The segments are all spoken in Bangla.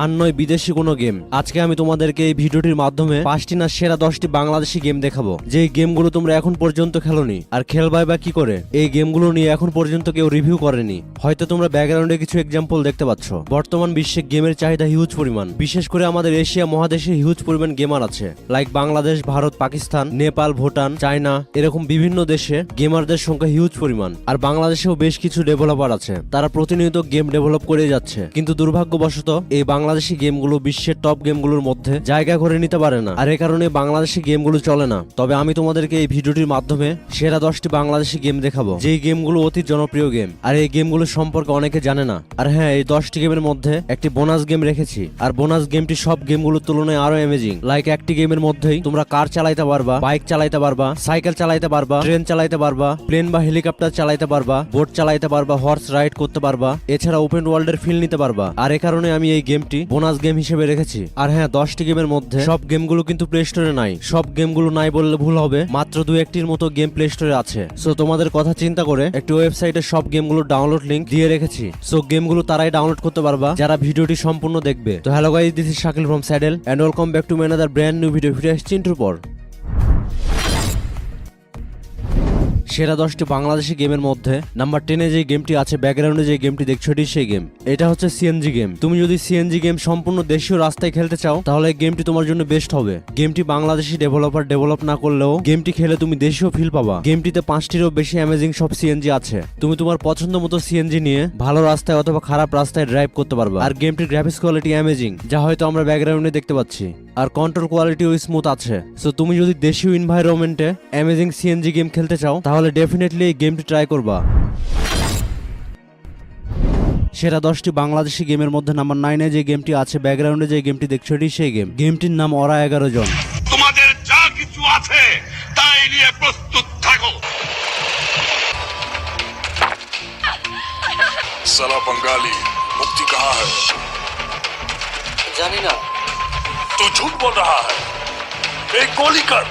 আর নয় বিদেশি কোনো গেম। আজকে আমি তোমাদেরকে এই ভিডিওটির মাধ্যমে 5টি না সেরা 10টি বাংলাদেশি গেম দেখাবো, যে গেমগুলো তোমরা এখন পর্যন্ত খেলোনি, আর খেলবাই বা কি করে। এই গেমগুলো নিয়ে এখন পর্যন্ত কেউ রিভিউ করেনি। হয়তো তোমরা ব্যাকগ্রাউন্ডে কিছু এক্সাম্পল দেখতে পাচ্ছ। বর্তমান বিশ্বে গেমের চাহিদা হিউজ পরিমাণ, বিশেষ করে আমাদের এশিয়া মহাদেশে হিউজ পরিমাণ গেমার আছে। লাইক বাংলাদেশ, ভারত, পাকিস্তান, নেপাল, ভুটান, চায়না, এরকম বিভিন্ন দেশে গেমারদের সংখ্যা হিউজ পরিমাণ। আর বাংলাদেশেও বেশ কিছু ডেভেলপার আছে, তারা প্রতিনিয়ত গেম ডেভেলপ করে যাচ্ছে। কিন্তু দুর্ভাগ্যবশত এই বাংলাদেশি গেমগুলো বিশ্বের টপ গেমগুলোর মধ্যে জায়গা করে নিতে পারে না, আর এ কারণে বাংলাদেশি গেমগুলো চলে না। তবে আমি তোমাদেরকে এই ভিডিওটির মাধ্যমে সেরা 10টি বাংলাদেশি গেম দেখাবো, যেই গেমগুলো অতি জনপ্রিয় গেম, আর এই গেমগুলো সম্পর্কে অনেকে জানে না। আর হ্যাঁ, এই 10টি গেমের মধ্যে একটি বোনাস গেম রেখেছি, আর বোনাস গেমটি সব গেমগুলোর তুলনায় আরো অ্যামেজিং। লাইক একটি গেমের মধ্যেই তোমরা কার চালাইতে পারবা, বাইক চালাইতে পারবা, সাইকেল চালাইতে পারবা, ট্রেন চালাইতে পারবা, প্লেন বা হেলিকপ্টার চালাইতে পারবা, বোট চালাইতে পারবা, হর্স রাইড করতে পারবা, এছাড়া ওপেন ওয়ার্ল্ডের ফিল নিতে পারবা। আর এ কারণে আমি এই গেমটি বোনাস গেম হিসেবে রেখেছি। আর হ্যাঁ, 10টি গেমের মধ্যে সব গেমগুলো কিন্তু প্লে স্টোরে নাই। সব গেমগুলো নাই বললে ভুল হবে, মাত্র 2-1টির মতো গেম প্লে স্টোরে আছে। সো তোমাদের কথা চিন্তা করে একটি ওয়েবসাইটে সব গেমগুলো ডাউনলোড লিংক দিয়ে রেখেছি। সো গেমগুলো তারাই ডাউনলোড করতে পারবা যারা ভিডিওটি সম্পূর্ণ দেখবে। তো hello guys, this is Shakil from saddle and welcome back to another brand new video. ফিরে আসছি ইন্ট্রোর পর। সেরা 10টি বাংলাদেশি গেমের মধ্যে নাম্বার 10-এ যে গেমটি আছে, ব্যাকগ্রাউন্ডে যে গেমটি দেখছো, এটি সেই গেম। এটা হচ্ছে সিএনজি গেম। তুমি যদি সিএনজি গেম সম্পূর্ণ দেশীয় রাস্তায় খেলতে চাও, তাহলে এই গেমটি তোমার জন্য বেস্ট হবে। গেমটি বাংলাদেশি ডেভেলপার ডেভেলপ না করলেও গেমটি খেলে তুমি দেশীয় ফিল পাবা। গেমটিতে 5টিরও বেশি অ্যামেজিং সব সিএনজি আছে। তুমি তোমার পছন্দ মতো সিএনজি নিয়ে ভালো রাস্তায় অথবা খারাপ রাস্তায় ড্রাইভ করতে পারবা। আর গেমটির গ্রাফিক্স কোয়ালিটি অ্যামেজিং, যা হয়তো আমরা ব্যাকগ্রাউন্ডে দেখতে পাচ্ছি। আর কন্ট্রোল কোয়ালিটিও স্মুথ আছে। সো তুমি যদি দেশীয় এনভায়রনমেন্টে অ্যামেজিং সিএনজি গেম খেলতে চাও, তাহলে ডেফিনেটলি এই গেমটি ট্রাই করবা। সেরা 10টি বাংলাদেশি গেমের মধ্যে নাম্বার 9-এ যে গেমটি আছে, ব্যাকগ্রাউন্ডে যে গেমটি দেখছো, এটি সেই গেম। গেমটির নাম ওরা 11 জন। তোমাদের যা কিছু আছে তাই নিয়ে প্রস্তুত থাকো। साला बंगाली मुक्ति कहाँ है? জানি না। तू झूठ बोल रहा है। एक गोली कर।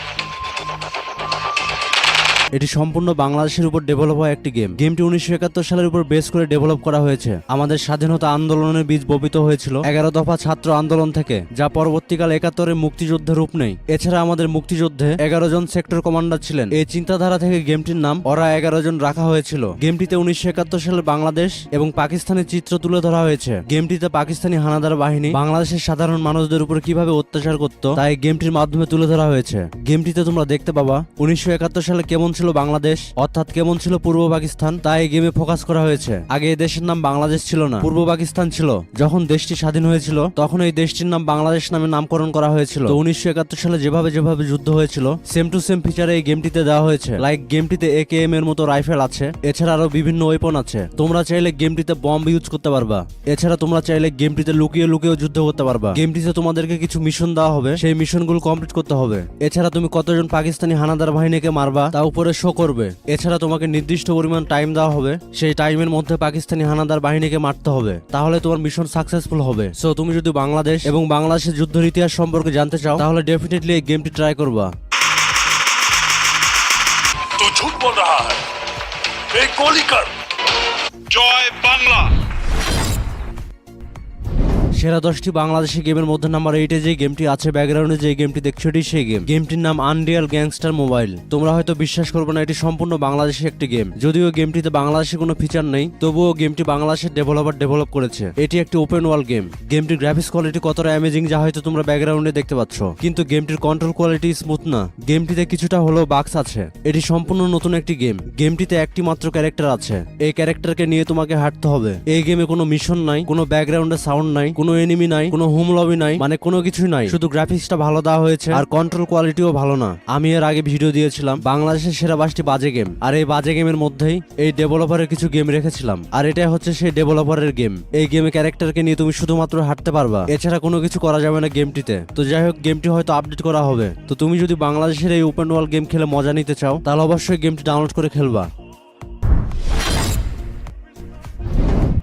এটি সম্পূর্ণ বাংলাদেশের উপর ডেভেলপ হওয়া একটি গেম। গেমটি 1971 সালের উপর বেস করে ডেভেলপ করা হয়েছে। আমাদের স্বাধীনতা আন্দোলনের বীজ বপিত হয়েছিল 11 দফা ছাত্র আন্দোলন থেকে, যা পরবর্তীকালে 71-এর মুক্তিযুদ্ধের রূপ নেয়। এছাড়া আমাদের মুক্তিযুদ্ধে 11 জন সেক্টর কমান্ডার ছিলেন। এই চিন্তাধারা থেকে গেমটির নাম ওরা 11 জন রাখা হয়েছিল। গেমটিতে 1971 সালে বাংলাদেশ এবং পাকিস্তানের চিত্র তুলে ধরা হয়েছে। গেমটিতে পাকিস্তানি হানাদার বাহিনী বাংলাদেশের সাধারণ মানুষদের উপর কিভাবে অত্যাচার করত, তাই গেমটির মাধ্যমে তুলে ধরা হয়েছে। গেমটিতে তোমরা দেখতে পাবা 1971 সালে কেমন ছিল বাংলাদেশ, অর্থাৎ কেমন ছিল পূর্ব পাকিস্তান, তাই এই গেমে ফোকাস করা হয়েছে। আগে এই দেশের নাম বাংলাদেশ ছিল না, পূর্ব পাকিস্তান ছিল। যখন দেশটি স্বাধীন হয়েছিল, তখন এই দেশটির নাম বাংলাদেশ নামে নামকরণ করা হয়েছিল। তো 1971 সালে যেভাবে যুদ্ধ হয়েছিল, সেম টু সেম ফিচারে এই গেমটিতে দেওয়া হয়েছে। লাইক গেমটিতে AKM এর মতো রাইফেল আছে, এছাড়া আরো বিভিন্ন ওয়েপন আছে। তোমরা চাইলে গেমটিতে বম্ব ইউজ করতে পারবা। এছাড়া তোমরা চাইলে গেমটিতে লুকিয়ে যুদ্ধ করতে পারবা। গেমটিতে তোমাদেরকে কিছু মিশন দেওয়া হবে, সেই মিশনগুলো কমপ্লিট করতে হবে। এছাড়া তুমি কতজন পাকিস্তানি হানাদার বাহিনীকে মারবা তা উপরে শো করবে। এছাড়া তোমাকে নির্দিষ্ট পরিমাণ টাইম দেওয়া হবে, সেই টাইমের মধ্যে পাকিস্তানি হানাদার বাহিনীকে মারতে হবে, তাহলে তোমার মিশন সাকসেসফুল হবে। সো তুমি যদি বাংলাদেশ এবং বাংলাদেশের যুদ্ধের ইতিহাস সম্পর্কে জানতে চাও, তাহলে ডেফিনেটলি এই গেমটি ট্রাই করবা। तू झूठ बोल रहा है। एक गोली कर। जय बांग्ला। সেরা 10টি বাংলাদেশি গেমের মধ্যে নাম্বার 8-এ যে গেমটি আছে, ব্যাকগ্রাউন্ডে যে গেমটি দেখছো, এটি সেই গেম। গেমটির নাম আনরিয়াল গ্যাংস্টার মোবাইল। তোমরা হয়তো বিশ্বাস করবে না, এটি সম্পূর্ণ বাংলাদেশি একটি গেম। যদিও গেমটিতে বাংলাদেশে কোনো ফিচার নেই, তবুও গেমটি বাংলাদেশের ডেভেলপার ডেভেলপ করেছে। এটি একটি ওপেন ওয়ার্ল্ড গেম। গেমটির গ্রাফিক্স কোয়ালিটি কতটা অ্যামেজিং, যা হয়তো তোমরা ব্যাকগ্রাউন্ডে দেখতে পাচ্ছ। কিন্তু গেমটির কন্ট্রোল কোয়ালিটি স্মুথ না। গেমটিতে কিছুটা হলেও বাগস আছে। এটি সম্পূর্ণ নতুন একটি গেম। গেমটিতে একটি মাত্র ক্যারেক্টার আছে। এই ক্যারেক্টারকে নিয়ে তোমাকে হাঁটতে হবে। এই গেমে কোনো মিশন নাই, কোনো ব্যাকগ্রাউন্ডে সাউন্ড নাই, কোনো এনিমি নাই, কোনো হোম লবি নাই, মানে কোনো কিছুই নাই। শুধু গ্রাফিক্সটা ভালো দেওয়া হয়েছে, আর কন্ট্রোল কোয়ালিটিও ভালো না। আমি এর আগে ভিডিও দিয়েছিলাম বাংলাদেশের সেরা 5টি বাজে গেম, আর এই বাজে গেমের মধ্যেই এই ডেভেলপারের কিছু গেম রেখেছিলাম, আর এটা হচ্ছে সেই ডেভেলপারের গেম। এই গেমে ক্যারেক্টারকে নিয়ে তুমি শুধুমাত্র হাঁটতে পারবা, এছাড়া কোনো কিছু করা যাবে না গেমটিতে। তো যাই হোক, গেমটি হয়তো আপডেট করা হবে। তো তুমি যদি বাংলাদেশের এই ওপেন ওয়ার্ল্ড গেম খেলে মজা নিতে চাও, তাহলে অবশ্যই গেমটি ডাউনলোড করে খেলবা।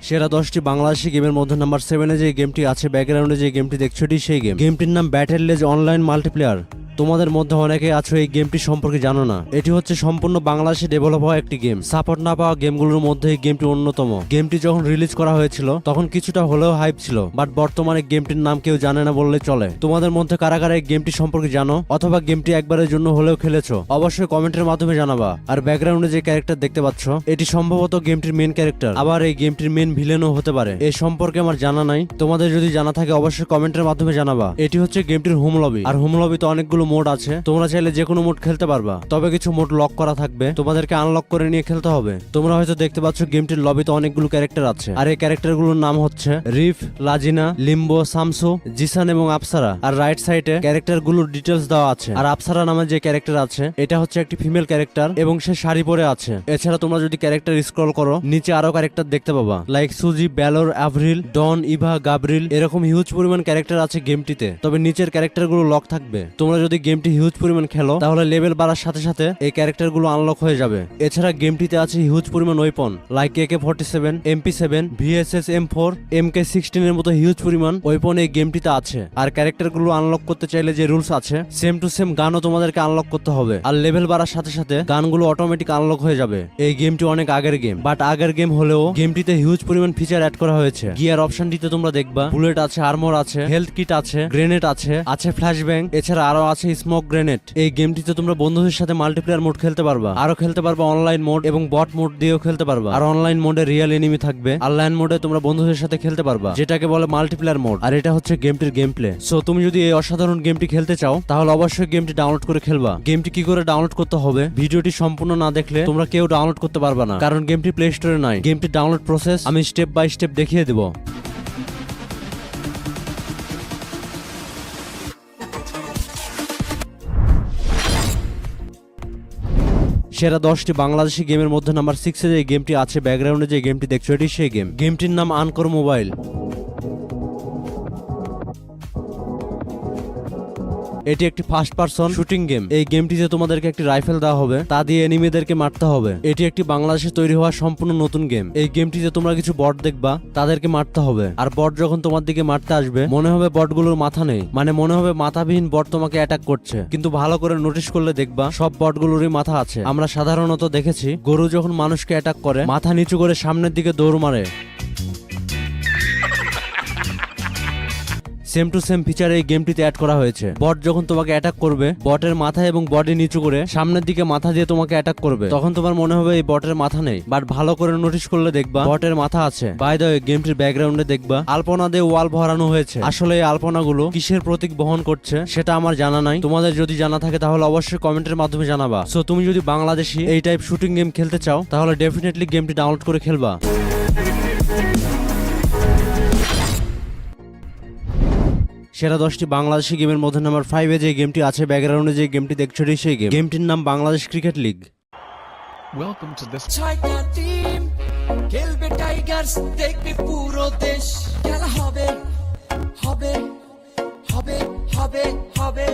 সেরা 10টি বাংলাদেশি গেমের মধ্যে নাম্বার 7-এ যে গেমটি আছে, ব্যাকগ্রাউন্ডে যে গেমটি দেখছো, এটি সেই গেম। গেমটির নাম ব্যাটেল লেজ অনলাইন মাল্টিপ্লেয়ার। তোমাদের মধ্যে অনেকে আছো এই গেমটি সম্পর্কে জানো না। এটি হচ্ছে সম্পূর্ণ বাংলাদেশে ডেভেলপ হওয়া একটি গেম। সাপোর্ট না পাওয়া গেমগুলোর মধ্যে এই গেমটি অন্যতম। গেমটি যখন রিলিজ করা হয়েছিল তখন কিছুটা হলেও হাইপ ছিল, বাট বর্তমানে গেমটির নাম কেউ জানে না বললে চলে। তোমাদের মধ্যে কারা কারা এই গেমটি সম্পর্কে জানো অথবা গেমটি একবারের জন্য হলেও খেলেছো অবশ্যই কমেন্টের মাধ্যমে জানাবা। আর ব্যাকগ্রাউন্ডে যে ক্যারেক্টার দেখতে পাচ্ছ এটি সম্ভবত গেমটির মেন ক্যারেক্টার, আবার এই গেমটির মেন ভিলেনও হতে পারে। এই সম্পর্কে আমার জানা নাই, তোমাদের যদি জানা থাকে অবশ্যই কমেন্টের মাধ্যমে জানাবা। এটি হচ্ছে গেমটির হোম লবি, আর হোম লবিতে অনেকগুলো মোড আছে, তোমরা চাইলে যে কোনো মোড খেলতে পারবা, তবে কিছু মোড লক করা থাকবে, তোমাদেরকে আনলক করে নিয়ে খেলতে হবে। তোমরা হয়তো দেখতে পাচ্ছ গেমটির লবিতে অনেকগুলো ক্যারেক্টার আছে, আর এই ক্যারেক্টারগুলোর নাম হচ্ছে রিফ, লাজিনা, লিম্বো, সামসু, জিসান এবং আপসারা। আর রাইট সাইডে ক্যারেক্টারগুলোর ডিটেলস দেওয়া আছে। আর আপসারা নামে যে ক্যারেক্টার আছে এটা হচ্ছে একটি ফিমেল ক্যারেক্টার এবং সে শাড়ি পরে আছে। এছাড়া তোমরা যদি ক্যারেক্টার স্ক্রল করো নিচে আরো ক্যারেক্টার দেখতে পাবা, লাইক সুজি, ব্যালোর, আভরিল, ডন, ইভা, গাব্রিল, এরকম হিউজ পরিমাণ ক্যারেক্টার আছে গেমটিতে। তবে নিচের ক্যারেক্টারগুলো লক থাকবে। তোমরা যদি গেমটি হিউজ পরিমাণ খেলো তাহলে লেভেল বাড়ার সাথে সাথে এই ক্যারেক্টারগুলো আনলক হয়ে যাবে। এছাড়া গেমটিতে আছে হিউজ পরিমাণ weapon like AK-47, MP7, VSS M4, MK16 এর মতো হিউজ পরিমাণ ওয়েপন এই গেমটিতে আছে। আর ক্যারেক্টারগুলো আনলক করতে চাইলে যে রুলস আছে সেম টু সেম গানও তোমাদেরকে আনলক করতে হবে। আর লেভেল বাড়ার সাথে সাথে গানগুলো অটোমেটিক আনলক হয়ে যাবে। এই গেমটি অনেক আগের গেম, বাট আগের গেম হলেও গেমটিতে হিউজ পরিমাণ ফিচার অ্যাড করা হয়েছে। গিয়ার অপশনটিতে তোমরা দেখবা বুলেট আছে, আর্মর আছে, হেলথ কিট আছে, গ্রেনেড আছে ফ্ল্যাশব্যাং, এছাড়া আরো আছে স্মোক গ্রেনেড। এই গেমটিতে তোমরা বন্ধুদের সাথে মাল্টিপ্লেয়ার মোড খেলতে পারবা, আরো খেলতে পারবা অনলাইন মোড এবং বট মোড দিয়েও খেলতে পারবা। আর অনলাইন মোডে রিয়েল এনিমি থাকবে, অনলাইন মোডে তোমরা বন্ধুদের সাথে খেলতে পারবা, যেটাকে বলে মাল্টিপ্লেয়ার মোড। আর এটা হচ্ছে গেমটির গেম প্লে। সো তুমি যদি এই অসাধারণ গেমটি খেলতে চাও তাহলে অবশ্যই গেমটি ডাউনলোড করে খেলবা। গেমটি কি করে ডাউনলোড করতে হবে ভিডিওটি সম্পূর্ণ না দেখলে তোমরা কেউ ডাউনলোড করতে পারবা না, কারণ গেমটি প্লে স্টোরে নাই। গেমটি ডাউনলোড প্রসেস আমি স্টেপ বাই স্টেপ দেখিয়ে দেব। সেরা 10টি বাংলাদেশি গেমের মধ্যে নাম্বার 6 এ যে গেমটি আছে ব্যাকগ্রাউন্ডে যে গেমটি দেখছো এটি সেই গেম। গেমটির নাম আনকর মোবাইল। এটি একটি ফার্স্ট পারসন শুটিং গেম। এই গেমটিতে তোমাদেরকে একটি রাইফেল দেওয়া হবে, তা দিয়ে এনিমিদেরকে মারতে হবে। এটি একটি বাংলাদেশে তৈরি হওয়া সম্পূর্ণ নতুন গেম। এই গেমটিতে তোমরা কিছু বট দেখবা, তাদেরকে মারতে হবে। আর বট যখন তোমার দিকে মারতে আসবে মনে হবে বটগুলোর মাথা নেই, মানে মনে হবে মাথাবিহীন বট তোমাকে অ্যাটাক করছে, কিন্তু ভালো করে নোটিস করলে দেখবা সব বটগুলোরই মাথা আছে। আমরা সাধারণত দেখেছি গরু যখন মানুষকে অ্যাটাক করে মাথা নিচু করে সামনের দিকে দৌড় মারে। সেম টু সেম ফিচার এই গেমটিতে অ্যাড করা হয়েছে। বট যখন তোমাকে অ্যাটাক করবে বটের মাথা এবং বডি নিচু করে সামনের দিকে মাথা দিয়ে তোমাকে অ্যাটাক করবে, তখন তোমার মনে হবে এই বটের মাথা নেই, বাট ভালো করে নোটিস করলে দেখবা বটের মাথা আছে। বাই দ্য ওয়ে গেমটির ব্যাকগ্রাউন্ডে দেখবা আলপনা দিয়ে ওয়াল ভরানো হয়েছে। আসলে এই আলপনাগুলো কিসের প্রতীক বহন করছে সেটা আমার জানা নাই, তোমাদের যদি জানা থাকে তাহলে অবশ্যই কমেন্টের মাধ্যমে জানাবা। সো তুমি যদি বাংলাদেশি এই টাইপ শুটিং গেম খেলতে চাও তাহলে ডেফিনেটলি গেমটি ডাউনলোড করে খেলবা। সেরা 10টি বাংলাদেশি গেমের মধ্যে নাম্বার 5 এ যে গেমটি আছে ব্যাকগ্রাউন্ডে যে গেমটি দেখছো সেই গেম। গেমটির নাম Bangladesh cricket league. Welcome to this. ছয়টা টিম খেলবে টাইগার্স, দেখবে পুরো দেশ। খেলা হবে হবে হবে হবে হবে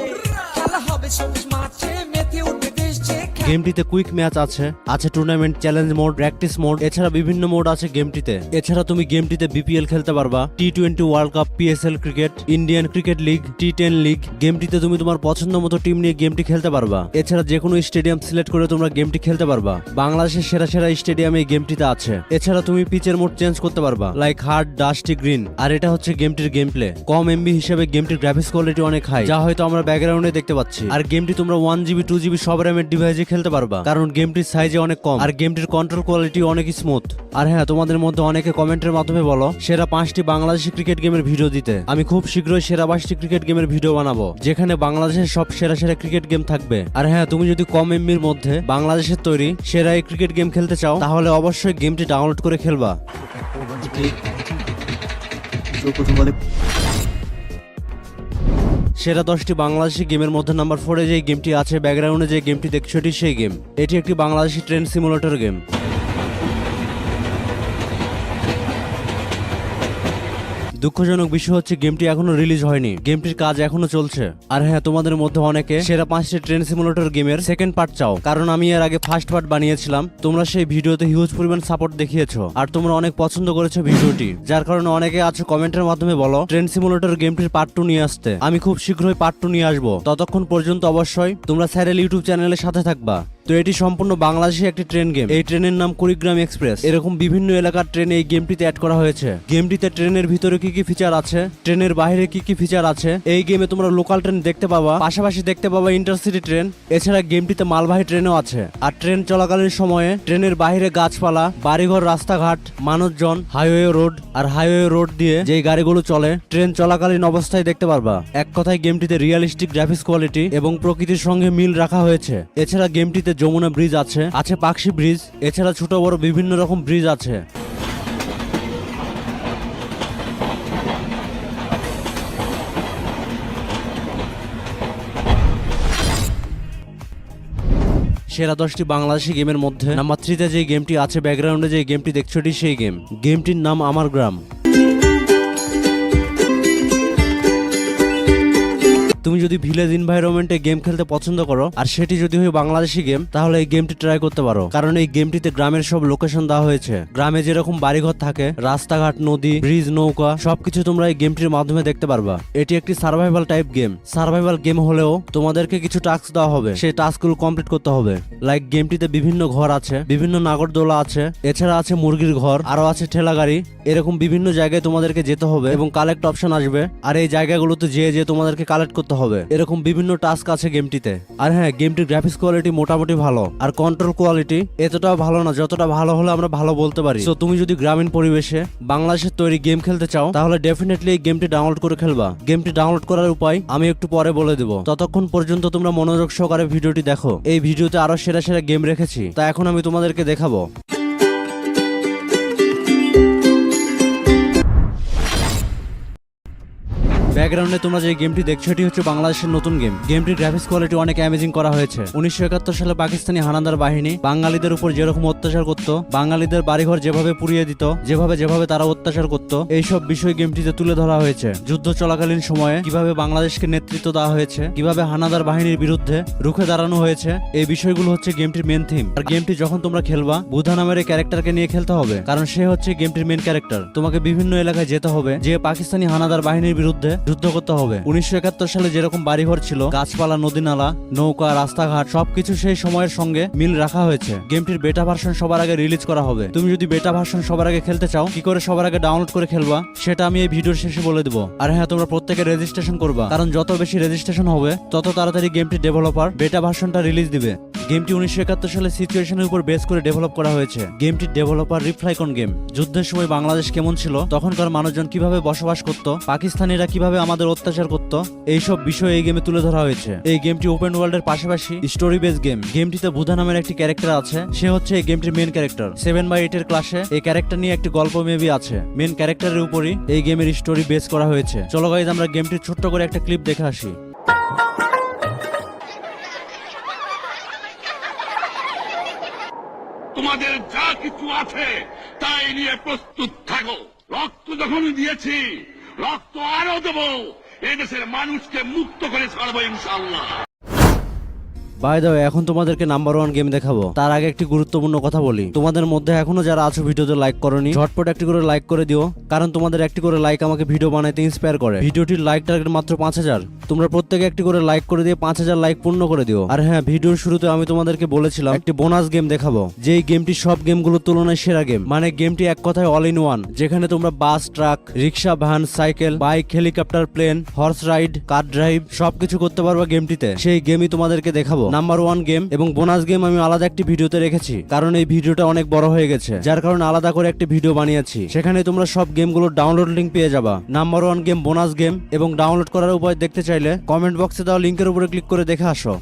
খেলা হবে সবুজ মাঠে, মেতে উঠবে দেশ যে। গেমটিতে কুইক ম্যাচ আছে tournament, challenge mode, practice mode, এছাড়া বিভিন্ন মোড আছে গেমটিতে। এছাড়া তুমি গেমটিতে বিপিএল খেলতে পারবা, T20 world cup, PSL cricket, Indian cricket league, T10 league. গেমটিতে তুমি তোমার পছন্দ মতো টিম নিয়ে গেমটি খেলতে পারবা। এছাড়া যে কোনো স্টেডিয়াম সিলেক্ট করে তোমরা গেমটি খেলতে পারবা। বাংলাদেশের সেরা সেরা স্টেডিয়াম এই গেমটিতে আছে। এছাড়া তুমি পিচের মোড চেঞ্জ করতে পারবা, লাইক হার্ড, ডাস্টি, গ্রিন। আর এটা হচ্ছে গেমটির গেম প্লে। কম এমবি হিসেবে গেমটির গ্রাফিক্স কোয়ালিটি অনেক হাই, যা হয়তো আমরা ব্যাকগ্রাউন্ডে দেখতে পাচ্ছি। আর গেমটি তোমরা 1GB 2GB সব র্যামের ডিভাইসে খেলতে পারবা, কারণ গেমটির সাইজে অনেক কম আর গেমটির কন্ট্রোল কোয়ালিটি অনেক স্মুথ। আর হ্যাঁ, তোমাদের মধ্যে অনেকে কমেন্টের মাধ্যমে বলো সেরা 5টি বাংলাদেশি ক্রিকেট গেমের ভিডিও দিতে। আমি খুব শীঘ্রই সেরা 5টি ক্রিকেট গেমের ভিডিও বানাবো, যেখানে বাংলাদেশের সব সেরা সেরা ক্রিকেট গেম থাকবে। আর হ্যাঁ, তুমি যদি কম এমবির মধ্যে বাংলাদেশের তৈরি সেরা এই ক্রিকেট গেম খেলতে চাও তাহলে অবশ্যই গেমটি ডাউনলোড করে খেলবা। সেরা 10টি বাংলাদেশি গেমের মধ্যে নাম্বার 4 এ যে গেমটি আছে ব্যাকগ্রাউন্ডে যে গেমটি দেখছো এটি সেই গেম। এটি একটি বাংলাদেশি ট্রেন সিমুলেটর গেম। দুঃখজনক বিষয় হচ্ছে গেমটি এখনো রিলিজ হয়নি, গেমটির কাজ এখনো চলছে। আর হ্যাঁ, তোমাদের মধ্যে অনেকে সেরা 5টি ট্রেন সিমুলেটর গেমের সেকেন্ড পার্ট চাও, কারণ আমি এর আগে ফার্স্ট পার্ট বানিয়েছিলাম। তোমরা সেই ভিডিওতে হিউজ পরিমাণ সাপোর্ট দেখিয়েছো আর তোমরা অনেক পছন্দ করেছো ভিডিওটি, যার কারণে অনেকে আছো কমেন্টের মাধ্যমে বলো ট্রেন সিমুলেটর গেমটির পার্ট 2 নিয়ে আসতে। আমি খুব শীঘ্রই পার্ট 2 নিয়ে আসবো, ততক্ষণ পর্যন্ত অবশ্যই তোমরা স্যারেল ইউটিউব চ্যানেলের সাথে থাকবা। তো এটি সম্পূর্ণ বাংলাদেশি একটি ট্রেন গেম। এই ট্রেনের নাম কুড়িগ্রাম এক্সপ্রেস। এরকম বিভিন্ন এলাকার ট্রেন এই গেমটিতে অ্যাড করা হয়েছে। গেমটিতে ট্রেনের ভিতরে কি কি ফিচার আছে, ট্রেনের বাইরে কি কি ফিচার আছে, এই গেমে তোমরা লোকাল ট্রেন দেখতে পাবা, পাশাপাশি দেখতে পাবা ইন্টারসিটি ট্রেন। এছাড়া গেমটিতে মালবাহী ট্রেনও আছে। আর ট্রেন চলাকালীন সময়ে ট্রেনের বাইরে গাছপালা, বাড়িঘর, রাস্তাঘাট, মানুষজন, হাইওয়ে রোড আর হাইওয়ে রোড দিয়ে যেই গাড়িগুলো চলে ট্রেন চলাকালীন অবস্থায় দেখতে পারবা। এক কথায় গেমটিতে রিয়েলিস্টিক গ্রাফিক্স কোয়ালিটি এবং প্রকৃতির সঙ্গে মিল রাখা হয়েছে। এছাড়া গেমটিতে যমুনা ব্রিজ আছে, পাকশি ব্রিজ, এছাড়া ছোট বড় বিভিন্ন রকম ব্রিজ আছে। সেরা 10টি বাংলাদেশি গেমের মধ্যে নাম্বার 3-তে যে গেমটি আছে, ব্যাকগ্রাউন্ডে যে গেমটি দেখছো এটি সেই গেম। গেমটির নাম আমার গ্রাম। তুমি যদি ভিলেজ এনভায়রনমেন্টে গেম খেলতে পছন্দ করো আর সেটি যদি হয় বাংলাদেশি গেম, তাহলে এই গেমটি ট্রাই করতে পারো, কারণ এই গেমটিতে গ্রামের সব লোকেশন দেওয়া হয়েছে। গ্রামে যেরকম বাড়িঘর থাকে, রাস্তাঘাট, নদী, ব্রিজ, নৌকা সবকিছু তোমরা এই গেমটির মাধ্যমে দেখতে পারবা। এটি একটি survival type game. Survival game হলেও তোমাদেরকে কিছু টাস্ক দেওয়া হবে, সেই টাস্কগুলো কমপ্লিট করতে হবে। লাইক গেমটিতে বিভিন্ন ঘর আছে, বিভিন্ন নাগরদোলা আছে, এছাড়া আছে মুরগির ঘর, আরো আছে ঠেলা গাড়ি। এরকম বিভিন্ন জায়গায় তোমাদেরকে যেতে হবে এবং কালেক্ট অপশন আসবে, আর এই জায়গাগুলোতে যেয়ে তোমাদেরকে কালেক্ট করতে হবে। এরকম বিভিন্ন টাস্ক আছে গেমটিতে। আর হ্যাঁ, গেমটির গ্রাফিক্স কোয়ালিটি মোটামুটি ভালো, আর কন্ট্রোল কোয়ালিটি এতটাও ভালো না, যতটা ভালো হলে আমরা ভালো বলতে পারি। তো তুমি যদি গ্রামীণ পরিবেশে বাংলাদেশের তৈরি গেম খেলতে চাও, তাহলে ডেফিনেটলি এই গেমটি ডাউনলোড করে খেলবা। গেমটি ডাউনলোড করার উপায় আমি একটু পরে বলে দেব, ততক্ষণ পর্যন্ত তোমরা মনোযোগ সহকারে ভিডিওটি দেখো। এই ভিডিওতে আরো সেরা সেরা গেম রেখেছি, তা এখন আমি তোমাদেরকে দেখাবো। ব্যাকগ্রাউন্ডে তোমরা যে গেমটি দেখছো এটি হচ্ছে বাংলাদেশের নতুন গেম। গেমটির গ্রাফিক্স কোয়ালিটি অনেক অ্যামেজিং করা হয়েছে। 1971 সালে পাকিস্তানি হানাদার বাহিনী বাঙালিদের উপর যেরকম অত্যাচার করত, বাঙালিদের বাড়িঘর যেভাবে পুড়িয়ে দিত, যেভাবে তারা অত্যাচার করত, এইসব বিষয় গেমটিতে তুলে ধরা হয়েছে। যুদ্ধ চলাকালীন সময়ে কিভাবে বাংলাদেশকে নেতৃত্ব দেওয়া হয়েছে, কিভাবে হানাদার বাহিনীর বিরুদ্ধে রুখে দাঁড়ানো হয়েছে, এই বিষয়গুলো হচ্ছে গেমটির মেন থিম। আর গেমটি যখন তোমরা খেলবা, বুধা নামের এই ক্যারেক্টারকে নিয়ে খেলতে হবে, কারণ সে হচ্ছে গেমটির মেন ক্যারেক্টার। তোমাকে বিভিন্ন এলাকায় যেতে হবে, যে পাকিস্তানি হানাদার বাহিনীর বিরুদ্ধে যুদ্ধ করতে হবে। 1971 সালে যেরকম বাড়িঘর ছিল, গাছপালা, নদী নালা, নৌকা, রাস্তাঘাট সবকিছু সেই সময়ের সঙ্গে মিল রাখা হয়েছে। গেমটির বেটা ভার্সন সবার আগে রিলিজ করা হবে। তুমি যদি বেটা ভার্সন সবার আগে খেলতে চাও, কি করে সবার আগে ডাউনলোড করে খেলবা সেটা আমি এই ভিডিওর শেষে বলে দেবো। আর হ্যাঁ, তোমরা প্রত্যেকে রেজিস্ট্রেশন করবা, কারণ যত বেশি রেজিস্ট্রেশন হবে তত তাড়াতাড়ি গেমটি ডেভেলপার বেটা ভার্সনটা রিলিজ দিবে। গেমটি 1971 সালে সিচুয়েশনের উপর বেস করে ডেভেলপ করা হয়েছে। গেমটির ডেভেলপার রিফ্লাইকন গেম। যুদ্ধের সময় বাংলাদেশ কেমন ছিল, তখনকার মানুষজন কিভাবে বসবাস করত, পাকিস্তানিরা কিভাবে আমাদের অত্যাচার করত, এইসব বিষয় এই গেমে তুলে ধরা হয়েছে। এই গেমটি ওপেন ওয়ার্ল্ডের পাশাপাশি স্টোরি বেস গেম। গেমটিতে বুধা নামের একটি ক্যারেক্টার আছে, সে হচ্ছে এই গেমটির মেন ক্যারেক্টার। 7/8 এর ক্লাসে এই ক্যারেক্টার নিয়ে একটি গল্প মেবি আছে। মেন ক্যারেক্টারের উপরই এই গেমের স্টোরি বেস করা হয়েছে। চলো গাইজ, আমরা গেমটির ছোট্ট করে একটা ক্লিপ দেখে আসি। তোমাদের যা কিছু আছে তাই নিয়ে প্রস্তুত থাকো। রক্ত যখন দিয়েছি, রক্ত আরো দেবো। এদেশের মানুষকে মুক্ত করে ছাড়বো ইনশাআল্লাহ। বাই দ্য ওয়ে, এখন তোমাদেরকে নাম্বার 1 গেম দেখাবো। তার আগে একটি গুরুত্বপূর্ণ কথা বলি, তোমাদের মধ্যে এখনো যারা আছো ভিডিওতে লাইক করোনি, ঝটপট একটি করে লাইক করে দিও, কারণ তোমাদের একটি করে লাইক আমাকে ভিডিও বানাইতে ইন্সপায়ার করে। ভিডিওটির লাইক টার্গেট মাত্র 5000। তোমরা প্রত্যেকে একটি করে লাইক করে দিয়ে 5000 লাইক পূর্ণ করে দিও। আর হ্যাঁ, ভিডিওর শুরুতে আমি তোমাদেরকে বলেছিলাম একটি বোনাস গেম দেখাবো, যেই গেমটি সব গেমগুলোর তুলনায় সেরা গেম। মানে গেমটি এক কথায় অল ইন ওয়ান, যেখানে তোমরা bus, truck, rickshaw, van, cycle, bike, helicopter, plane, horse ride, car drive সবকিছু করতে পারবা গেমটিতে। সেই গেমই তোমাদেরকে দেখাবো। নাম্বার 1 গেম এবং বোনাস গেম আমি আলাদা একটি ভিডিওতে রেখেছি, কারণ এই ভিডিওটা অনেক বড় হয়ে গেছে, যার কারণে আলাদা করে একটি ভিডিও বানিয়েছি। সেখানে তোমরা সব গেমগুলোর ডাউনলোড লিংক পেয়ে যাবা। নাম্বার 1 গেম, বোনাস গেম এবং ডাউনলোড করার উপায় দেখতে চাইলে কমেন্ট বক্সে দেওয়া লিংকের উপরে ক্লিক করে দেখে আসো।